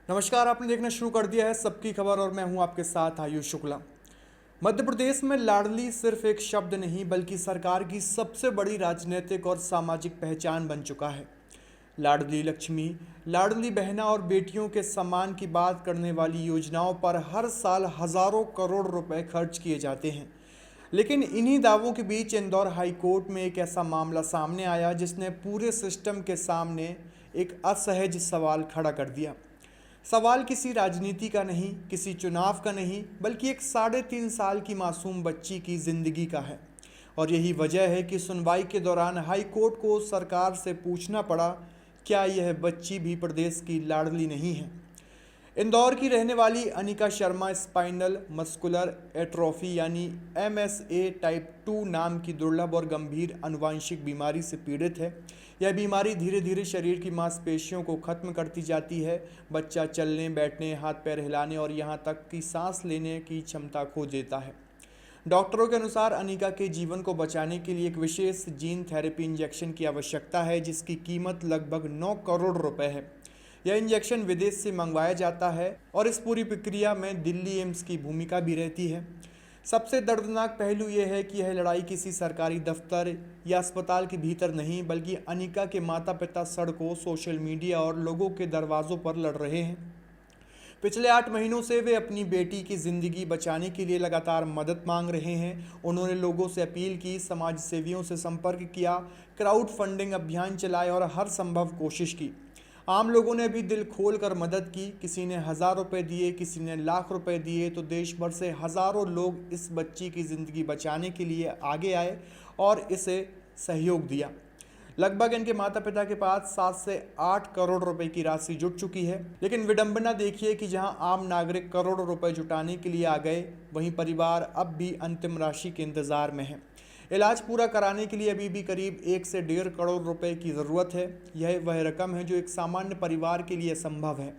नमस्कार। आपने देखना शुरू कर दिया है सबकी खबर और मैं हूं आपके साथ आयुष शुक्ला। मध्य प्रदेश में लाडली सिर्फ एक शब्द नहीं बल्कि सरकार की सबसे बड़ी राजनीतिक और सामाजिक पहचान बन चुका है। लाडली लक्ष्मी, लाडली बहना और बेटियों के सम्मान की बात करने वाली योजनाओं पर हर साल हजारों करोड़ रुपए खर्च किए जाते हैं। लेकिन इन्हीं दावों के बीच इंदौर हाई कोर्ट में एक ऐसा मामला सामने आया जिसने पूरे सिस्टम के सामने एक असहज सवाल खड़ा कर दिया। सवाल किसी राजनीति का नहीं, किसी चुनाव का नहीं, बल्कि एक 3.5 साल की मासूम बच्ची की जिंदगी का है। और यही वजह है कि सुनवाई के दौरान हाई कोर्ट को सरकार से पूछना पड़ा, क्या यह बच्ची भी प्रदेश की लाडली नहीं है। इंदौर की रहने वाली Anika Sharma spinal muscular atrophy यानी MSA टाइप 2 नाम की दुर्लभ और गंभीर आनुवंशिक बीमारी से पीड़ित है। यह बीमारी धीरे धीरे शरीर की मांसपेशियों को खत्म करती जाती है। बच्चा चलने, बैठने, हाथ पैर हिलाने और यहाँ तक कि सांस लेने की क्षमता खो देता है। डॉक्टरों के अनुसार अनिका के जीवन को बचाने के लिए एक विशेष जीन थेरेपी इंजेक्शन की आवश्यकता है, जिसकी कीमत लगभग 9 करोड़ रुपए है। यह इंजेक्शन विदेश से मंगवाया जाता है और इस पूरी प्रक्रिया में दिल्ली एम्स की भूमिका भी रहती है। सबसे दर्दनाक पहलू यह है कि यह लड़ाई किसी सरकारी दफ्तर या अस्पताल के भीतर नहीं, बल्कि अनिका के माता पिता सड़कों, सोशल मीडिया और लोगों के दरवाजों पर लड़ रहे हैं। पिछले 8 महीनों से वे अपनी बेटी की ज़िंदगी बचाने के लिए लगातार मदद मांग रहे हैं। उन्होंने लोगों से अपील की, समाज सेवियों से संपर्क किया, क्राउड फंडिंग अभियान चलाए और हर संभव कोशिश की। आम लोगों ने भी दिल खोल कर मदद की। किसी ने 1000 रुपये दिए, किसी ने लाख रुपए दिए, तो देश भर से हज़ारों लोग इस बच्ची की ज़िंदगी बचाने के लिए आगे आए और इसे सहयोग दिया। लगभग इनके माता पिता के पास 7 से 8 करोड़ रुपए की राशि जुट चुकी है। लेकिन विडंबना देखिए कि जहां आम नागरिक करोड़ों रुपए जुटाने के लिए आ गए, वहीं परिवार अब भी अंतिम राशि के इंतजार में है। इलाज पूरा कराने के लिए अभी भी करीब 1 से 1.5 करोड़ रुपए की ज़रूरत है। यह वह रकम है जो एक सामान्य परिवार के लिए संभव है।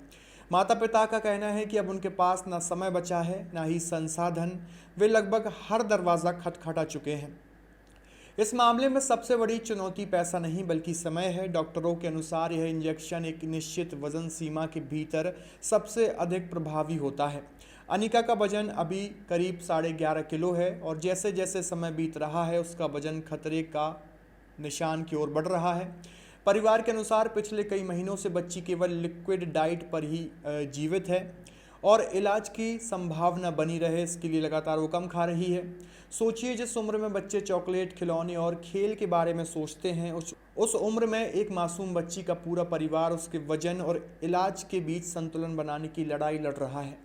माता पिता का कहना है कि अब उनके पास ना समय बचा है, ना ही संसाधन। वे लगभग हर दरवाज़ा खटखटा चुके हैं। इस मामले में सबसे बड़ी चुनौती पैसा नहीं बल्कि समय है। डॉक्टरों के अनुसार यह इंजेक्शन एक निश्चित वजन सीमा के भीतर सबसे अधिक प्रभावी होता है। अनिका का वजन अभी करीब 11.5 किलो है और जैसे जैसे समय बीत रहा है उसका वजन खतरे का निशान की ओर बढ़ रहा है। परिवार के अनुसार पिछले कई महीनों से बच्ची केवल लिक्विड डाइट पर ही जीवित है और इलाज की संभावना बनी रहे इसके लिए लगातार वो कम खा रही है। सोचिए, जिस उम्र में बच्चे चॉकलेट, खिलौने और खेल के बारे में सोचते हैं, उस उम्र में एक मासूम बच्ची का पूरा परिवार उसके वजन और इलाज के बीच संतुलन बनाने की लड़ाई लड़ रहा है।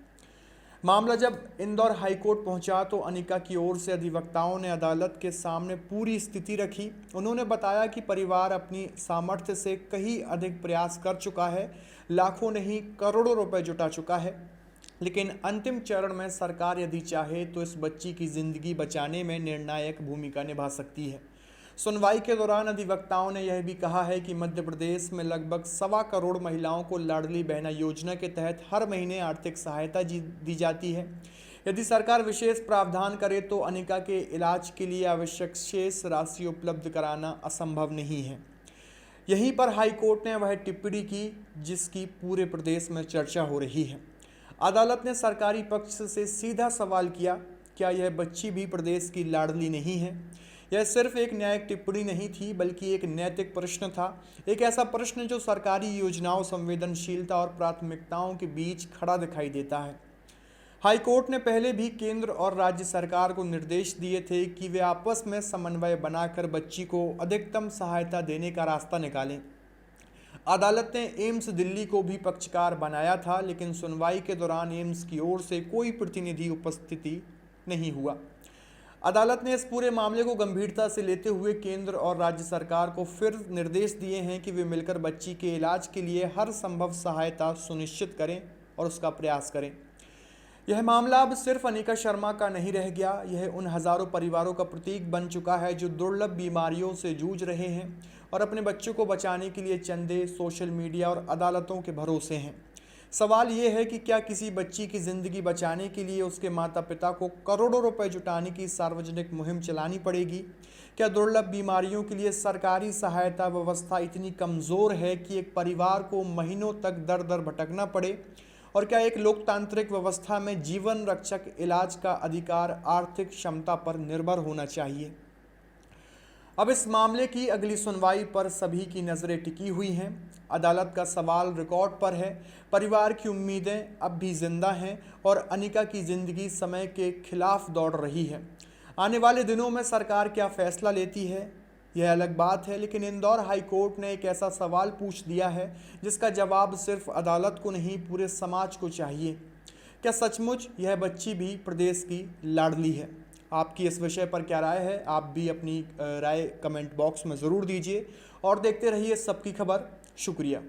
मामला जब इंदौर हाईकोर्ट पहुंचा तो अनिका की ओर से अधिवक्ताओं ने अदालत के सामने पूरी स्थिति रखी। उन्होंने बताया कि परिवार अपनी सामर्थ्य से कहीं अधिक प्रयास कर चुका है, लाखों नहीं करोड़ों रुपए जुटा चुका है। लेकिन अंतिम चरण में सरकार यदि चाहे तो इस बच्ची की ज़िंदगी बचाने में निर्णायक भूमिका निभा सकती है। सुनवाई के दौरान अधिवक्ताओं ने यह भी कहा है कि मध्य प्रदेश में लगभग 1.25 करोड़ महिलाओं को लाडली बहना योजना के तहत हर महीने आर्थिक सहायता दी जाती है। यदि सरकार विशेष प्रावधान करे तो अनिका के इलाज के लिए आवश्यक शेष राशि उपलब्ध कराना असंभव नहीं है। यहीं पर हाईकोर्ट ने वह टिप्पणी की जिसकी पूरे प्रदेश में चर्चा हो रही है। अदालत ने सरकारी पक्ष से सीधा सवाल किया, क्या यह बच्ची भी प्रदेश की लाडली नहीं है। यह सिर्फ एक न्यायिक टिप्पणी नहीं थी बल्कि एक नैतिक प्रश्न था, एक ऐसा प्रश्न जो सरकारी योजनाओं, संवेदनशीलता और प्राथमिकताओं के बीच खड़ा दिखाई देता है। हाईकोर्ट ने पहले भी केंद्र और राज्य सरकार को निर्देश दिए थे कि वे आपस में समन्वय बनाकर बच्ची को अधिकतम सहायता देने का रास्ता निकालें। अदालत ने एम्स दिल्ली को भी पक्षकार बनाया था, लेकिन सुनवाई के दौरान एम्स की ओर से कोई प्रतिनिधि उपस्थिति नहीं हुआ। अदालत ने इस पूरे मामले को गंभीरता से लेते हुए केंद्र और राज्य सरकार को फिर निर्देश दिए हैं कि वे मिलकर बच्ची के इलाज के लिए हर संभव सहायता सुनिश्चित करें और उसका प्रयास करें। यह मामला अब सिर्फ अनिका शर्मा का नहीं रह गया, यह उन हजारों परिवारों का प्रतीक बन चुका है जो दुर्लभ बीमारियों से जूझ रहे हैं और अपने बच्चों को बचाने के लिए चंदे, सोशल मीडिया और अदालतों के भरोसे हैं। सवाल ये है कि क्या किसी बच्ची की ज़िंदगी बचाने के लिए उसके माता पिता को करोड़ों रुपए जुटाने की सार्वजनिक मुहिम चलानी पड़ेगी। क्या दुर्लभ बीमारियों के लिए सरकारी सहायता व्यवस्था इतनी कमज़ोर है कि एक परिवार को महीनों तक दर दर भटकना पड़े। और क्या एक लोकतांत्रिक व्यवस्था में जीवन रक्षक इलाज का अधिकार आर्थिक क्षमता पर निर्भर होना चाहिए? अब इस मामले की अगली सुनवाई पर सभी की नज़रें टिकी हुई हैं। अदालत का सवाल रिकॉर्ड पर है, परिवार की उम्मीदें अब भी जिंदा हैं और अनिका की ज़िंदगी समय के खिलाफ दौड़ रही है। आने वाले दिनों में सरकार क्या फैसला लेती है यह अलग बात है, लेकिन इंदौर हाई कोर्ट ने एक ऐसा सवाल पूछ दिया है जिसका जवाब सिर्फ अदालत को नहीं पूरे समाज को चाहिए। क्या सचमुच यह बच्ची भी प्रदेश की लाडली है? आपकी इस विषय पर क्या राय है? आप भी अपनी राय कमेंट बॉक्स में ज़रूर दीजिए और देखते रहिए सबकी खबर। शुक्रिया।